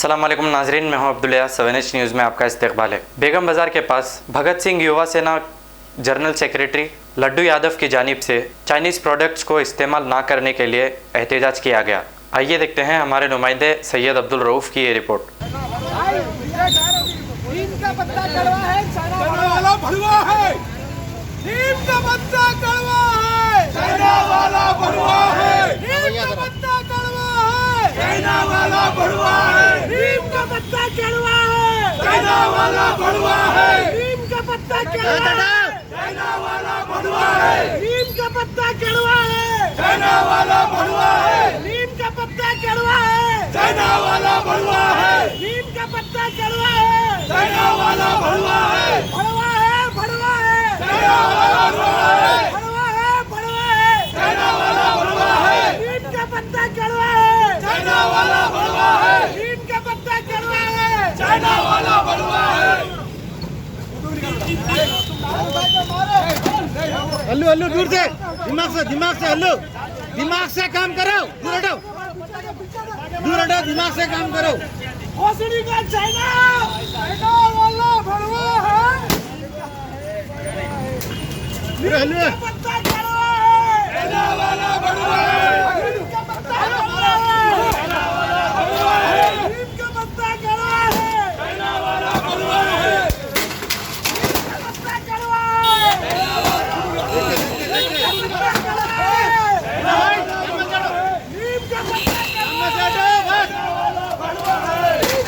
अस्सलाम वालेकुम नाजरीन, मैं हूं अब्दुल यास। 7H न्यूज़ में आपका इस्तकबाल है। बेगम बाज़ार के पास भगत सिंह युवा सेना जनरल सेक्रेटरी लड्डू यादव की जानिब से चाइनीज़ प्रोडक्ट्स को इस्तेमाल ना करने के लिए एहतजाज किया गया। आइए देखते हैं हमारे नुमाइंदे सैयद अब्दुल रऊफ़ की ये रिपोर्ट। चाइना वाला भड़वा है, नीम का पत्ता कड़वा है, चाइना वाला भड़वा है, नीम का पत्ता कड़वा है, चाइना वाला भड़वा है, नीम का पत्ता कड़वा है, चाइना वाला भड़वा है, नीम का पत्ता कड़वा है, चाइना वाला भड़वा है, नीम का पत्ता कड़वा है, चाइना वाला भड़वा है, भड़वा है, भड़वा है, चाइना वाला भड़वा है, भड़वा है, भड़वा है, चाइना वाला भड़वा है, नीम का पत्ता कड़वा है, चाइना वाला भड़वा है, नीम का पत्ता कड़वा है, चाइना वाला भड़वा है। हल्लू हल्लू दूर से, दिमाग से हल्लू, दिमाग से काम करो, दूर हटो, दिमाग से काम करो। भोसड़ी का चाइना, चाइना वाला भड़वा है, नीम का पत्ता कड़वा है, चाइना वाला भड़वा है, नीम का पत्ता कड़वा है, चाइना वाला भड़वा है, नीम का पत्ता कड़वा है, चाइना वाला भड़वा है, नीम का पत्ता कड़वा है, चाइना वाला भड़वा है, नीम का पत्ता कड़वा है, नीम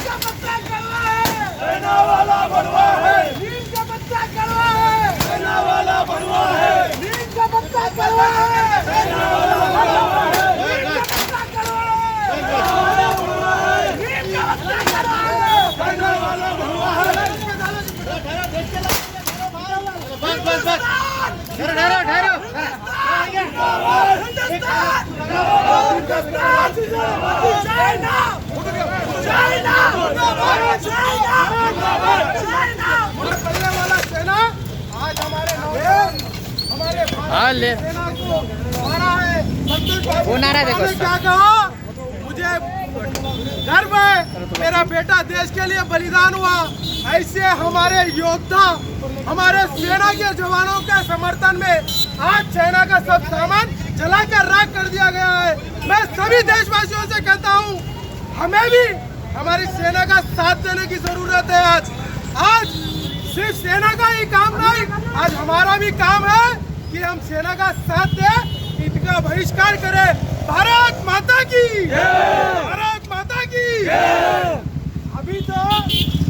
का पत्ता कड़वा है, चाइना वाला भड़वा है, नीम का पत्ता कड़वा है, चाइना वाला भड़वा है, नीम का पत्ता कड़वा है, चाइना वाला भड़वा है, नीम का पत्ता कड़वा है, चाइना वाला भड़वा है, नीम का पत्ता कड़वा है, चाइना वाला भड़वा है। बस ठहरो, क्या कहा? मुझे गर्व है, मेरा बेटा देश के लिए बलिदान हुआ। ऐसे हमारे योद्धा, हमारे सेना के जवानों के समर्थन में आज चाइना का सब सामान जलाकर राख कर दिया गया है। मैं सभी देशवासियों से कहता हूँ, हमें भी हमारी सेना का साथ देने की जरूरत है। आज सिर्फ सेना का ही काम नहीं, आज हमारा भी काम है कि हम सेना का साथ दें, इनका बहिष्कार करें। भारत माता की, भारत माता की। अभी तो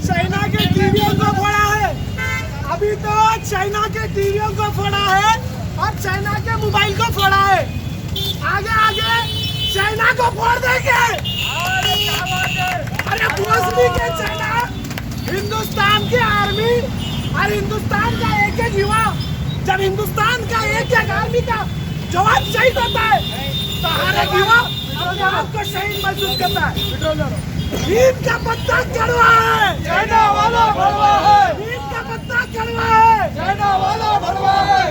चाइना के टीवियों को फोड़ा है, अभी तो चाइना के टीवियों को फोड़ा है और चाइना के मोबाइल को फोड़ा है। आगे आगे चाइना को फोड़ देंगे। अरे भोसड़ी के चाइना, हिंदुस्तान की आर्मी और हिंदुस्तान का एक एक युवा, जब हिंदुस्तान का एक एक आर्मी का जवान शहीद होता है तो हर एक युवा अपने आप को शहीद महसूस करता है। नीम का पत्ता कड़वा है, चाइना वाला भड़वा है, नीम का पत्ता कड़वा है, चाइना वाला भड़वा है।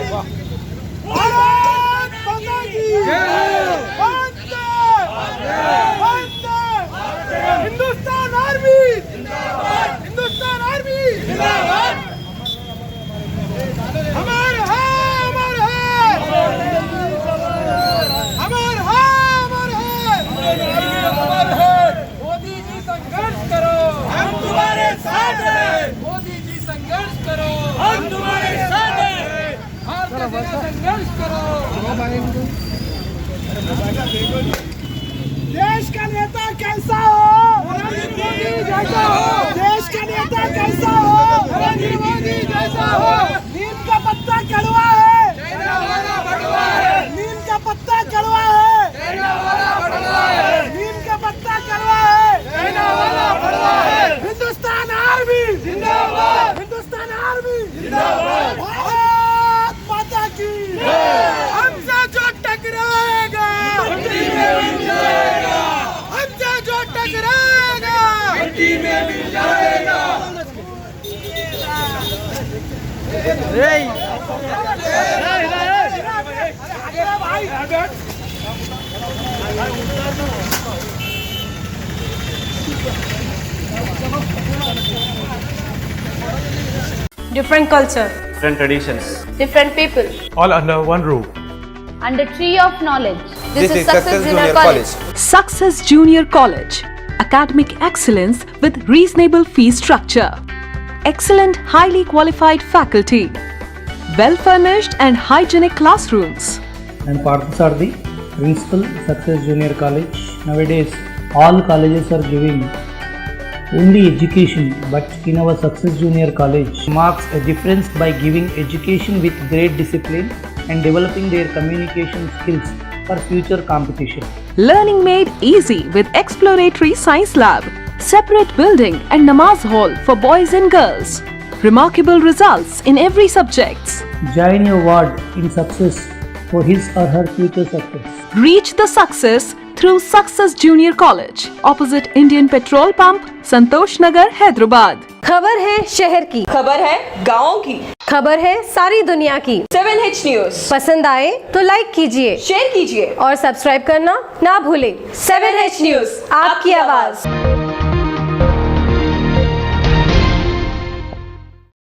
भारत माता की जय, हिंदुस्तान आर्मी जिंदाबाद, हिंदुस्तान आर्मी जिंदाबाद। अमर है, अमर है, अमर है, अमर है, अमर है। मोदी जी संघर्ष करो, हम तुम्हारे साथ हैं। मोदी जी संघर्ष करो, हम तुम्हारे साथ हैं। भारत सेना संघर्ष करो। देश का नेता कैसा हो? नरेंद्र मोदी जैसा हो। देश का नेता कैसा हो? नरेंद्र मोदी जैसा हो। नीम का पत्ता कड़वा है, चाइना वाला भड़वा है, नीम का पत्ता कड़वा है, चाइना वाला भड़वा है, नीम का पत्ता कड़वा है, चाइना वाला भड़वा है। हिंदुस्तान आर्मी जिंदाबाद, हिंदुस्तान आर्मी जिंदाबाद। भारत माता की हमसे जो टकराएगा मिट्टी में मिल जाएगा, हमसे जो टकराएगा मिट्टी में मिल जाएगा। भाई Different culture, different traditions, different people, all under one roof. and a tree of knowledge. This is Success Junior College. Success Junior College. Academic excellence with reasonable fee structure. Excellent, highly qualified faculty. Well-furnished and hygienic classrooms. And Parthasarathy, Principal, Success Junior College. Nowadays, all colleges are giving only education, but in our Success Junior College marks a difference by giving education with great discipline and developing their communication skills for future competition. Learning made easy with exploratory science lab, separate building and namaz hall for boys and girls. Remarkable results in every subjects. Join your ward in success for his or her future success. Reach the success through Success Junior College, opposite Indian Petrol Pump, Santosh Nagar, Hyderabad. खबर है शहर की, खबर है गाँव की, खबर है सारी दुनिया की। 7H न्यूज पसंद आए तो लाइक कीजिए, शेयर कीजिए और सब्सक्राइब करना ना भूलें। 7H न्यूज, आपकी आवाज।